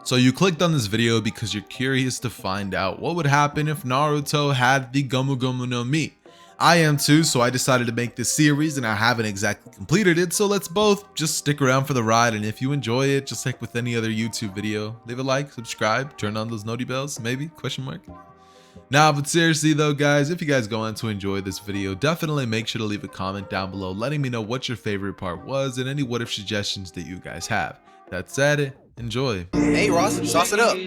So you clicked on this video because you're curious to find out what would happen if Naruto had the Gomu Gomu no Mi. I am too, so I decided to make this series and I haven't exactly completed it, so let's both just stick around for the ride, and if you enjoy it, just like with any other YouTube video, leave a like, subscribe, turn on those noti bells, maybe, question mark. Nah, but seriously though guys, if you guys go on to enjoy this video, definitely make sure to leave a comment down below letting me know what your favorite part was and any what if suggestions that you guys have. That said, enjoy. Hey Ross, sauce it up.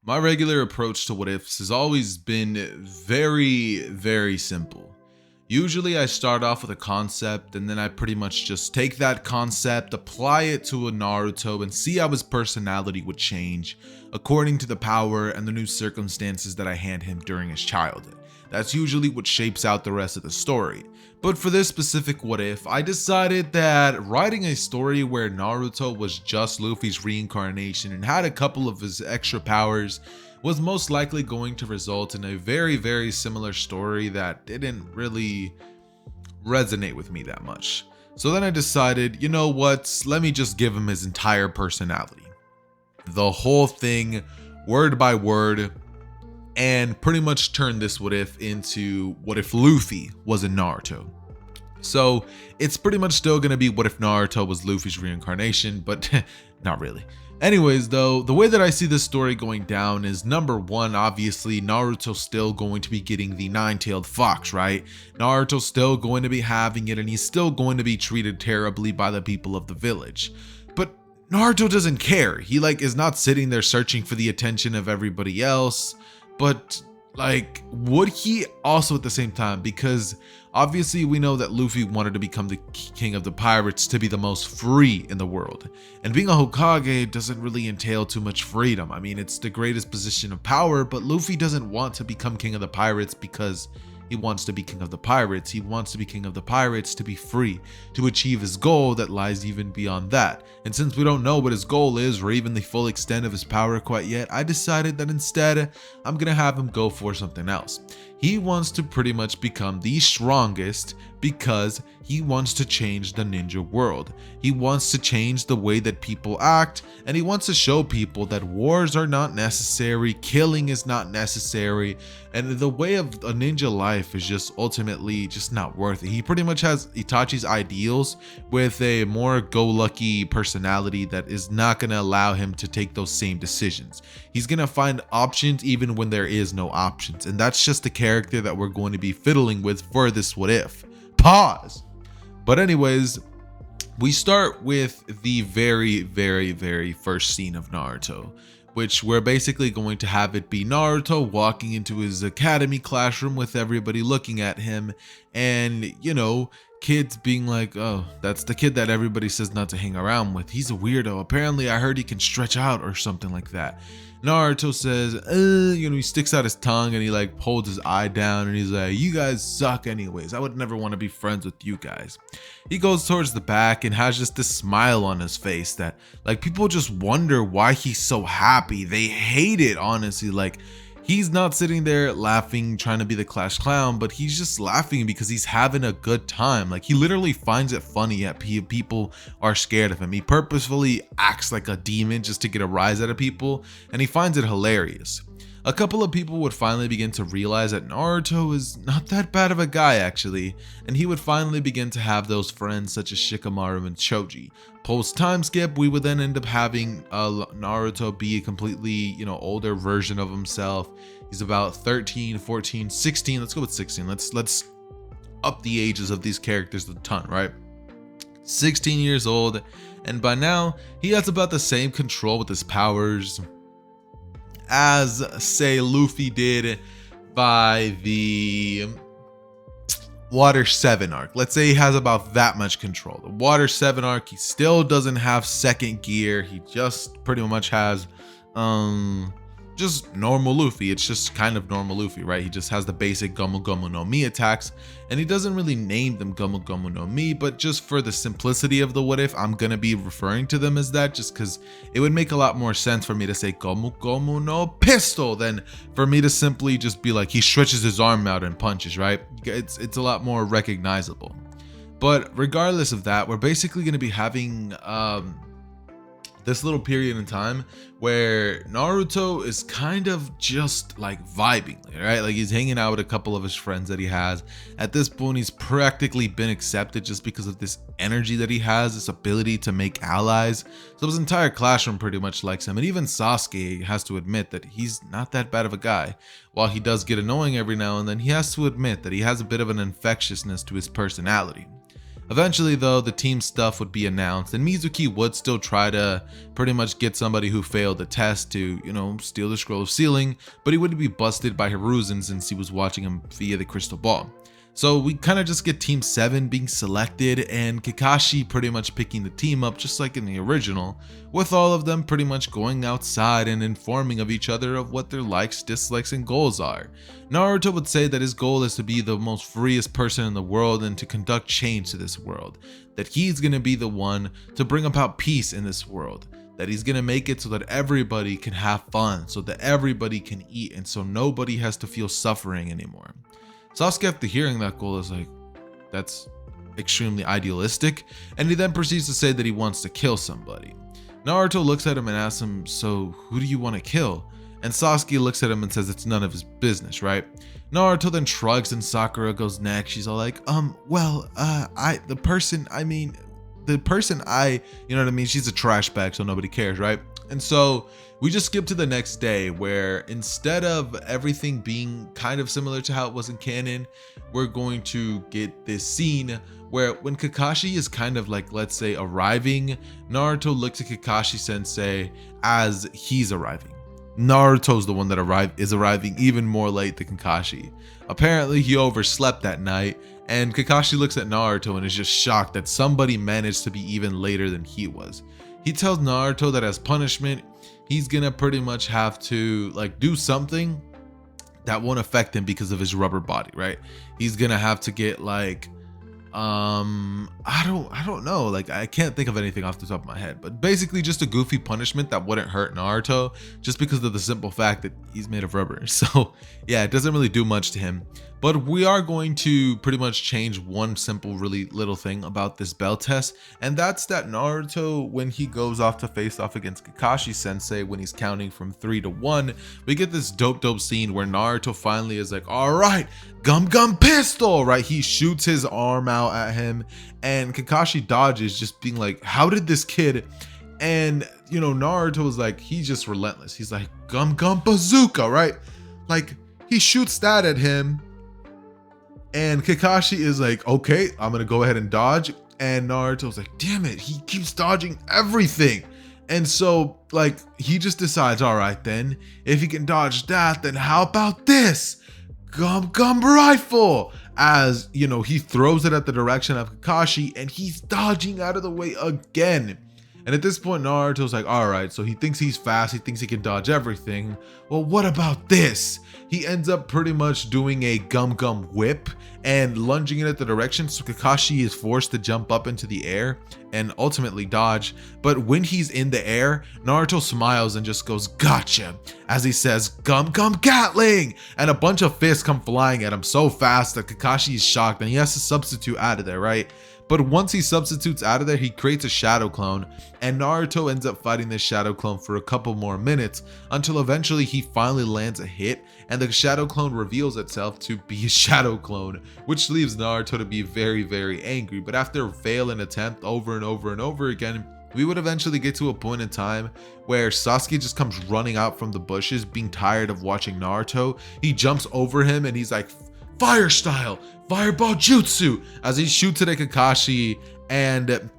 My regular approach to what ifs has always been very simple. Usually I start off with a concept and then I pretty much just take that concept, apply it to a Naruto, and see how his personality would change according to the power and the new circumstances that I hand him during his childhood. That's usually what shapes out the rest of the story. But for this specific what if, I decided that writing a story where Naruto was just Luffy's reincarnation and had a couple of his extra powers was most likely going to result in a very similar story that didn't really resonate with me that much. So then I decided, you know what, let me just give him his entire personality. The whole thing, word by word, and pretty much turn this what if into what if Luffy was a Naruto. So it's pretty much still going to be what if Naruto was Luffy's reincarnation, but not really. Anyways though, the way that I see this story going down is, number one, obviously Naruto's still going to be getting the nine-tailed fox, right? Naruto's still going to be having it and he's still going to be treated terribly by the people of the village. But Naruto doesn't care. He is not sitting there searching for the attention of everybody else. But would he also at the same time? Because obviously we know that Luffy wanted to become the king of the pirates to be the most free in the world. And being a Hokage doesn't really entail too much freedom. I mean, it's the greatest position of power, but Luffy doesn't want to become king of the pirates because he wants to be king of the pirates. He wants to be king of the pirates to be free, to achieve his goal that lies even beyond that. And since we don't know what his goal is or even the full extent of his power quite yet, I decided that instead I'm gonna have him go for something else. He wants to pretty much become the strongest because he wants to change the ninja world. He wants to change the way that people act, and he wants to show people that wars are not necessary, killing is not necessary, and the way of a ninja life is just ultimately just not worth it. He pretty much has Itachi's ideals with a more go-lucky personality that is not going to allow him to take those same decisions. He's going to find options even when there is no options, and that's just the character that we're going to be fiddling with for this what if. Pause. But anyways, we start with the very first scene of Naruto, which we're basically going to have it be Naruto walking into his academy classroom with everybody looking at him, and you know, kids being like, oh, that's the kid that everybody says not to hang around with. He's a weirdo. Apparently I heard he can stretch out or something like that. Naruto says, you know, he sticks out his tongue and he holds his eye down and he's like, you guys suck anyways. I would never want to be friends with you guys. He goes towards the back and has just this smile on his face that people just wonder why he's so happy. They hate it, honestly. He's not sitting there laughing, trying to be the class clown, but he's just laughing because he's having a good time. He literally finds it funny yet people are scared of him. He purposefully acts like a demon just to get a rise out of people, and he finds it hilarious. A couple of people would finally begin to realize that Naruto is not that bad of a guy actually, and he would finally begin to have those friends such as Shikamaru and Choji. Post time skip, we would then end up having Naruto be a completely, older version of himself. He's about 13, 14, 16. Let's go with 16. Let's up the ages of these characters a ton, right? 16 years old, and by now he has about the same control with his powers as, say, Luffy did by the Water 7 arc. Let's say he has about that much control. The Water 7 arc, he still doesn't have second gear. He just pretty much has just normal Luffy. It's just kind of normal Luffy, right? He just has the basic Gomu Gomu no Mi attacks, and he doesn't really name them Gomu Gomu no Mi, but just for the simplicity of the what if, I'm gonna be referring to them as that, just because it would make a lot more sense for me to say Gomu Gomu no Pistol than for me to simply just be like, he stretches his arm out and punches, right? It's a lot more recognizable. But regardless of that, we're basically gonna be having this little period in time where Naruto is kind of just like vibing, right? Like he's hanging out with a couple of his friends that he has. At this point, he's practically been accepted just because of this energy that he has, this ability to make allies. So his entire classroom pretty much likes him. And even Sasuke has to admit that he's not that bad of a guy. While he does get annoying every now and then, he has to admit that he has a bit of an infectiousness to his personality. Eventually though, the team stuff would be announced and Mizuki would still try to pretty much get somebody who failed the test to, you know, steal the scroll of sealing, but he would be busted by Hiruzen since he was watching him via the crystal ball. So we kind of just get Team 7 being selected and Kakashi pretty much picking the team up just like in the original, with all of them pretty much going outside and informing of each other of what their likes, dislikes, and goals are. Naruto would say that his goal is to be the most freest person in the world and to conduct change to this world, that he's going to be the one to bring about peace in this world, that he's going to make it so that everybody can have fun, so that everybody can eat, and so nobody has to feel suffering anymore. Sasuke, after hearing that goal, is like, that's extremely idealistic, and he then proceeds to say that he wants to kill somebody. Naruto looks at him and asks him, so who do you want to kill? And Sasuke looks at him and says it's none of his business, right? Naruto then shrugs and Sakura goes next. She's all like, the person I, you know what I mean? She's a trash bag, so nobody cares, right? And so we just skip to the next day where instead of everything being kind of similar to how it was in canon, we're going to get this scene where when Kakashi is kind of like, let's say, arriving, Naruto looks at Kakashi Sensei as he's arriving. Naruto's the one that is arriving even more late than Kakashi. Apparently he overslept that night, and Kakashi looks at Naruto and is just shocked that somebody managed to be even later than he was. He tells Naruto that as punishment, he's gonna pretty much have to like do something that won't affect him because of his rubber body, right? He's gonna have to get like, I don't know, like I can't think of anything off the top of my head, but basically just a goofy punishment that wouldn't hurt Naruto just because of the simple fact that he's made of rubber. So yeah, it doesn't really do much to him. But we are going to pretty much change one simple, really little thing about this bell test, and that's that Naruto, when he goes off to face off against Kakashi Sensei, when he's counting from 3 to 1, we get this dope scene where Naruto finally is like, all right, gum pistol, right? He shoots his arm out at him, and Kakashi dodges, just being like, how did this kid? And you know, Naruto is like, he's just relentless. He's like, gum bazooka, right? Like he shoots that at him. And Kakashi is like, okay, I'm gonna go ahead and dodge. And Naruto's like, damn it, he keeps dodging everything. And so like he just decides, all right then, if he can dodge that, then how about this? Gum rifle. As you know, he throws it at the direction of Kakashi and he's dodging out of the way again. And at this point, Naruto's like, all right, so he thinks he's fast, he thinks he can dodge everything. Well, what about this? He ends up pretty much doing a gum whip and lunging it at the direction, so Kakashi is forced to jump up into the air and ultimately dodge. But when he's in the air, Naruto smiles and just goes, gotcha, as he says, gum Gatling, and a bunch of fists come flying at him so fast that Kakashi is shocked and he has to substitute out of there, right? But once he substitutes out of there, he creates a shadow clone, and Naruto ends up fighting this shadow clone for a couple more minutes until eventually he finally lands a hit and the shadow clone reveals itself to be a shadow clone, which leaves Naruto to be very angry. But after a failed attempt over and over again, we would eventually get to a point in time where Sasuke just comes running out from the bushes, being tired of watching Naruto. He jumps over him and he's like, fire style, fireball jutsu, as he shoots it at Kakashi. And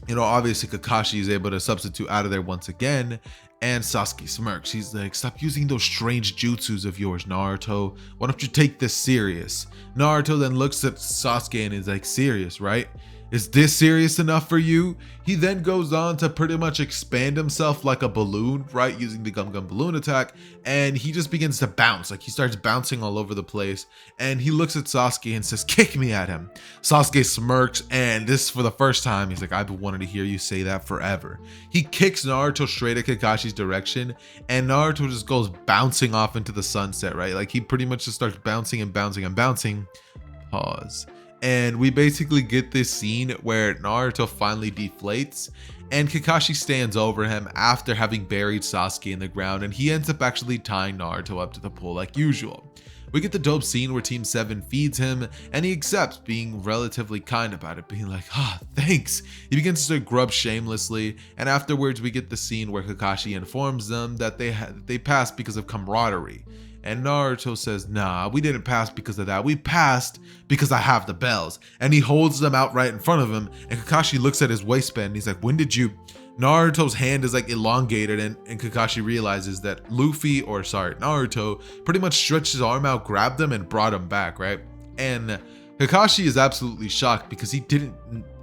you know, obviously Kakashi is able to substitute out of there once again, and Sasuke smirks. He's like, stop using those strange jutsus of yours, Naruto. Why don't you take this serious? Naruto then looks at Sasuke and is like, serious, right? Is this serious enough for you? He then goes on to pretty much expand himself like a balloon, right? Using the Gum Gum Balloon attack. And he just begins to bounce. Like he starts bouncing all over the place. And he looks at Sasuke and says, kick me at him. Sasuke smirks. And this is for the first time. He's like, I've been wanting to hear you say that forever. He kicks Naruto straight at Kakashi's direction. And Naruto just goes bouncing off into the sunset, right? Like he pretty much just starts bouncing and bouncing and bouncing. Pause. And we basically get this scene where Naruto finally deflates and Kakashi stands over him after having buried Sasuke in the ground, and he ends up actually tying Naruto up to the pole like usual. We get the dope scene where Team 7 feeds him and he accepts, being relatively kind about it, being like, thanks. He begins to grub shamelessly, and afterwards we get the scene where Kakashi informs them that they passed because of camaraderie. And Naruto says, nah, we didn't pass because of that. We passed because I have the bells. And he holds them out right in front of him. And Kakashi looks at his waistband and he's like, when did you? Naruto's hand is like elongated, and Kakashi realizes that Naruto pretty much stretched his arm out, grabbed him, and brought him back, right? And Kakashi is absolutely shocked because he didn't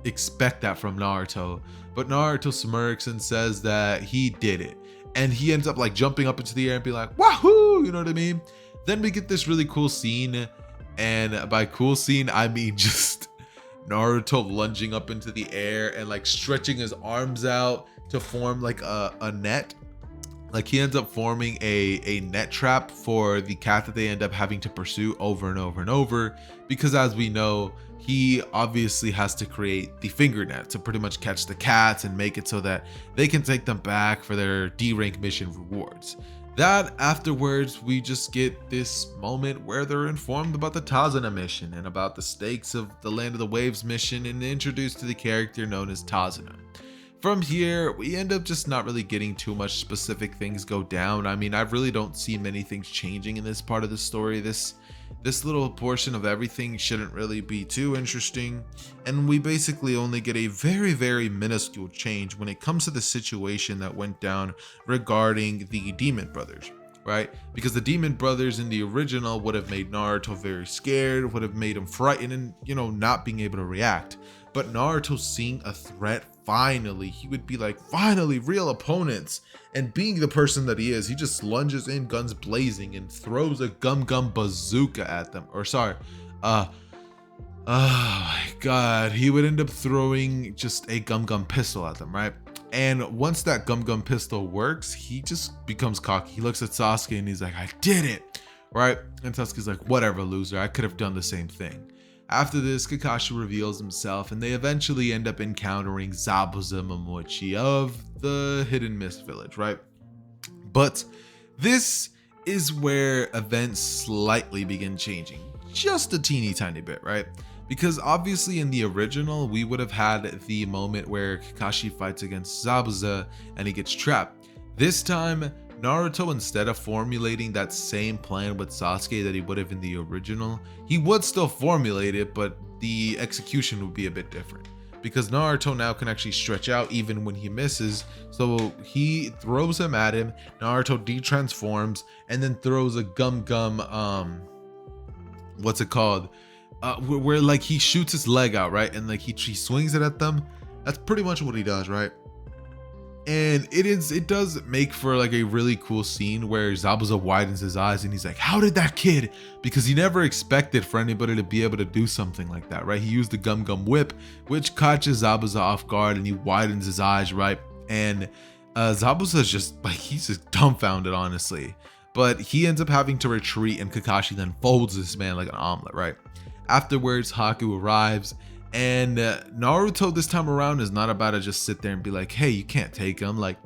expect that from Naruto. But Naruto smirks and says that he did it. And he ends up like jumping up into the air and be like, wahoo, you know what I mean? Then we get this really cool scene. And by cool scene, I mean just Naruto lunging up into the air and like stretching his arms out to form like a net. Like he ends up forming a net trap for the cat that they end up having to pursue over and over and over. Because as we know, he obviously has to create the finger net to pretty much catch the cats and make it so that they can take them back for their D-rank mission rewards. That afterwards, we just get this moment where they're informed about the Tazuna mission and about the stakes of the Land of the Waves mission, and introduced to the character known as Tazuna. From here, we end up just not really getting too much specific things go down. I mean, I really don't see many things changing in this part of the story. This little portion of everything shouldn't really be too interesting, and we basically only get a very, very minuscule change when it comes to the situation that went down regarding the Demon Brothers, right? Because the Demon Brothers in the original would have made Naruto very scared, would have made him frightened and, not being able to react. But Naruto seeing a threat, finally, he would be like, finally, real opponents. And being the person that he is, he just lunges in, guns blazing, and throws a Gum Gum bazooka at them. Oh my god, he would end up throwing just a Gum Gum pistol at them, right? And once that Gum Gum pistol works, he just becomes cocky. He looks at Sasuke and he's like, I did it, right? And Sasuke's like, whatever, loser, I could have done the same thing. After this, Kakashi reveals himself, and they eventually end up encountering Zabuza Momochi of the Hidden Mist Village, right? But this is where events slightly begin changing, just a teeny tiny bit, right? Because obviously in the original, we would have had the moment where Kakashi fights against Zabuza and he gets trapped. This time, Naruto, instead of formulating that same plan with Sasuke that he would have in the original, he would still formulate it, but the execution would be a bit different. Because Naruto now can actually stretch out even when he misses, so he throws him at him, Naruto de-transforms, and then throws a Gum Gum, what's it called? Where like he shoots his leg out, right? And like he swings it at them. That's pretty much what he does, right? And it does make for like a really cool scene where Zabuza widens his eyes and he's like, how did that kid? Because he never expected for anybody to be able to do something like that, right? He used the Gum Gum whip, which catches Zabuza off guard, and he widens his eyes, right? And Zabuza's just like, he's just dumbfounded, honestly. But he ends up having to retreat, and Kakashi then folds this man like an omelet, right? Afterwards, Haku arrives. And Naruto this time around is not about to just sit there and be like, hey, you can't take him. Like,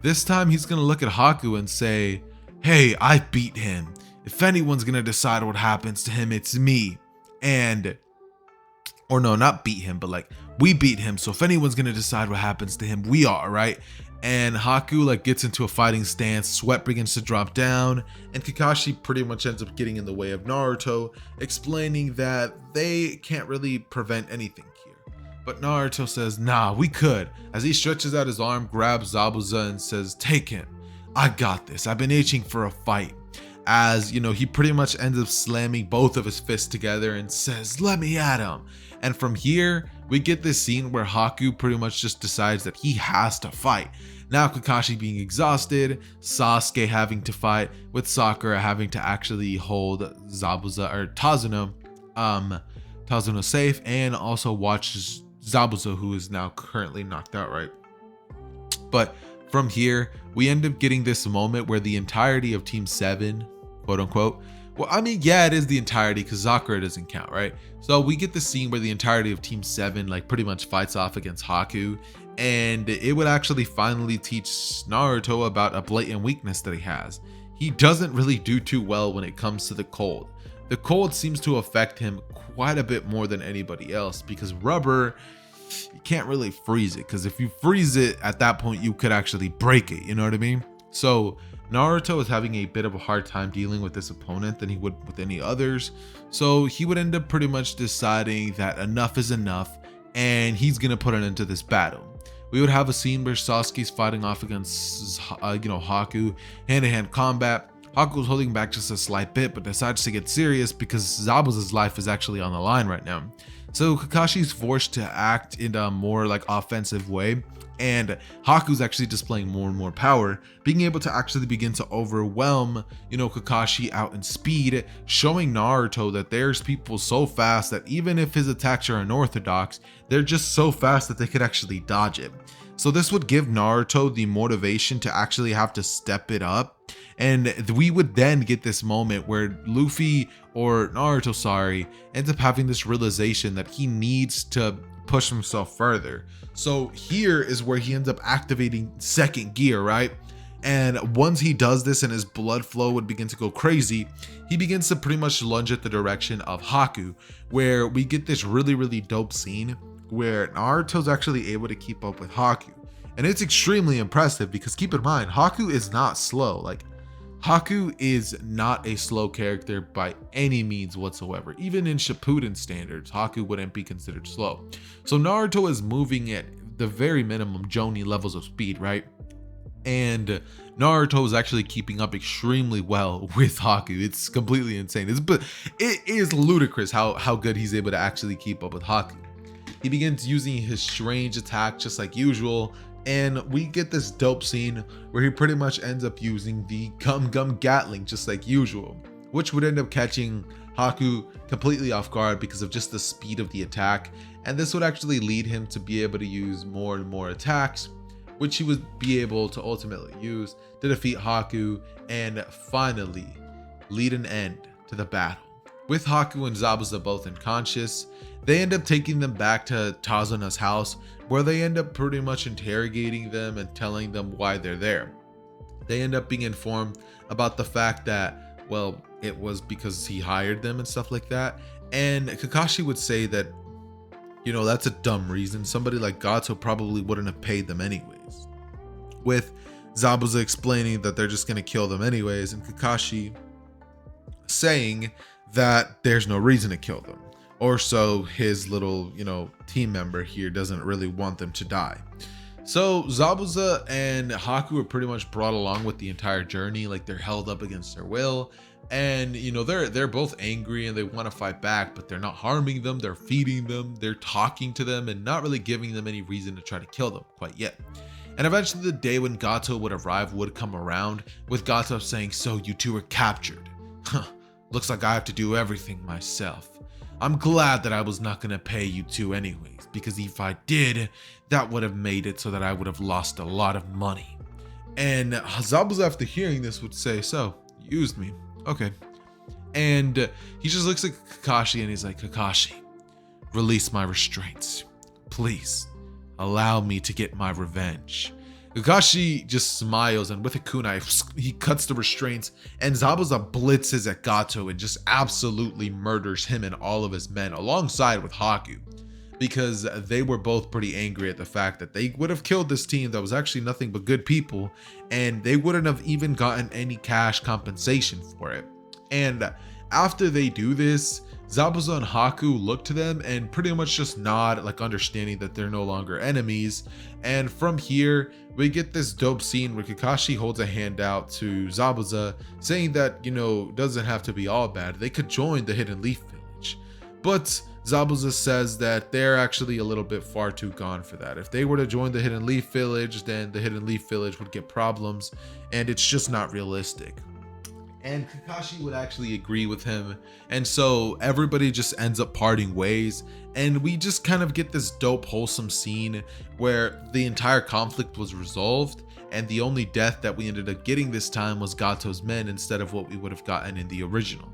this time he's going to look at Haku and say, hey, I beat him. If anyone's going to decide what happens to him, it's me. Or no, not beat him, but like, we beat him. So if anyone's going to decide what happens to him, we are, right? And Haku like gets into a fighting stance, sweat begins to drop down, and Kakashi pretty much ends up getting in the way of Naruto, explaining that they can't really prevent anything here. But Naruto says, nah, we could, as he stretches out his arm, grabs Zabuza and says, take him. I got this. I've been itching for a fight. as you know, he pretty much ends up slamming both of his fists together and says, "Let me at him." And from here we get this scene where Haku pretty much just decides that he has to fight. Now Kakashi being exhausted, Sasuke having to fight, with Sakura having to actually hold Zabuza or Tazuno safe, and also watches Zabuza, who is now currently knocked out, right? But from here, we end up getting this moment where the entirety of Team 7, quote unquote, well, I mean, yeah, it is the entirety because Sakura doesn't count, right? So we get the scene where the entirety of Team 7 like pretty much fights off against Haku, and it would actually finally teach Naruto about a blatant weakness that he has. He doesn't really do too well when it comes to the cold. The cold seems to affect him quite a bit more than anybody else, because rubber, you can't really freeze it, because if you freeze it at that point you could actually break it, you know what I mean? So Naruto is having a bit of a hard time dealing with this opponent than he would with any others, so he would end up pretty much deciding that enough is enough and he's gonna put an end to this battle. We would have a scene where Sasuke's fighting off against Haku, hand-to-hand combat. Haku's holding back just a slight bit, but decides to get serious because Zabuza's life is actually on the line right now. So Kakashi's forced to act in a more like offensive way, and Haku's actually displaying more and more power, being able to actually begin to overwhelm, Kakashi out in speed, showing Naruto that there's people so fast that even if his attacks are unorthodox, they're just so fast that they could actually dodge it. So this would give Naruto the motivation to actually have to step it up. And we would then get this moment where Luffy, or Naruto, sorry, ends up having this realization that he needs to push himself further. So here is where he ends up activating second gear, right? And once he does this and his blood flow would begin to go crazy, he begins to pretty much lunge at the direction of Haku, where we get this really, really dope scene where Naruto's actually able to keep up with Haku. And it's extremely impressive because keep in mind, Haku is not slow. Like, Haku is not a slow character by any means whatsoever. Even in Shippuden standards, Haku wouldn't be considered slow. So Naruto is moving at the very minimum Jonin levels of speed, right? And Naruto is actually keeping up extremely well with Haku. It's completely insane. It is ludicrous how good he's able to actually keep up with Haku. He begins using his strange attack just like usual, and we get this dope scene where he pretty much ends up using the Gum Gatling just like usual, which would end up catching Haku completely off guard because of just the speed of the attack, and this would actually lead him to be able to use more and more attacks, which he would be able to ultimately use to defeat Haku and finally lead an end to the battle. With Haku and Zabuza both unconscious, they end up taking them back to Tazuna's house, where they end up pretty much interrogating them and telling them why they're there. They end up being informed about the fact that, well, it was because he hired them and stuff like that. And Kakashi would say that, that's a dumb reason. Somebody like Gato probably wouldn't have paid them anyways. With Zabuza explaining that they're just going to kill them anyways, and Kakashi saying that there's no reason to kill them. Or so his little, team member here doesn't really want them to die. So Zabuza and Haku are pretty much brought along with the entire journey, like they're held up against their will. And they're both angry and they want to fight back, but they're not harming them, they're feeding them, they're talking to them, and not really giving them any reason to try to kill them quite yet. And eventually the day when Gato would arrive would come around, with Gato saying, "So you two were captured. Huh, looks like I have to do everything myself. I'm glad that I was not going to pay you two anyways, because if I did, that would have made it so that I would have lost a lot of money." And Zabuza, after hearing this, would say, "So, you used me. Okay." And he just looks at Kakashi and he's like, "Kakashi, release my restraints. Please, allow me to get my revenge." Kakashi just smiles, and with a kunai, he cuts the restraints, and Zabuza blitzes at Gato and just absolutely murders him and all of his men, alongside with Haku, because they were both pretty angry at the fact that they would have killed this team that was actually nothing but good people, and they wouldn't have even gotten any cash compensation for it. And after they do this, Zabuza and Haku look to them and pretty much just nod, like understanding that they're no longer enemies. And from here, we get this dope scene where Kakashi holds a hand out to Zabuza, saying that, doesn't have to be all bad. They could join the Hidden Leaf Village. But Zabuza says that they're actually a little bit far too gone for that. If they were to join the Hidden Leaf Village, then the Hidden Leaf Village would get problems, and it's just not realistic. And Kakashi would actually agree with him. And so everybody just ends up parting ways. And we just kind of get this dope, wholesome scene where the entire conflict was resolved. And the only death that we ended up getting this time was Gato's men instead of what we would have gotten in the original.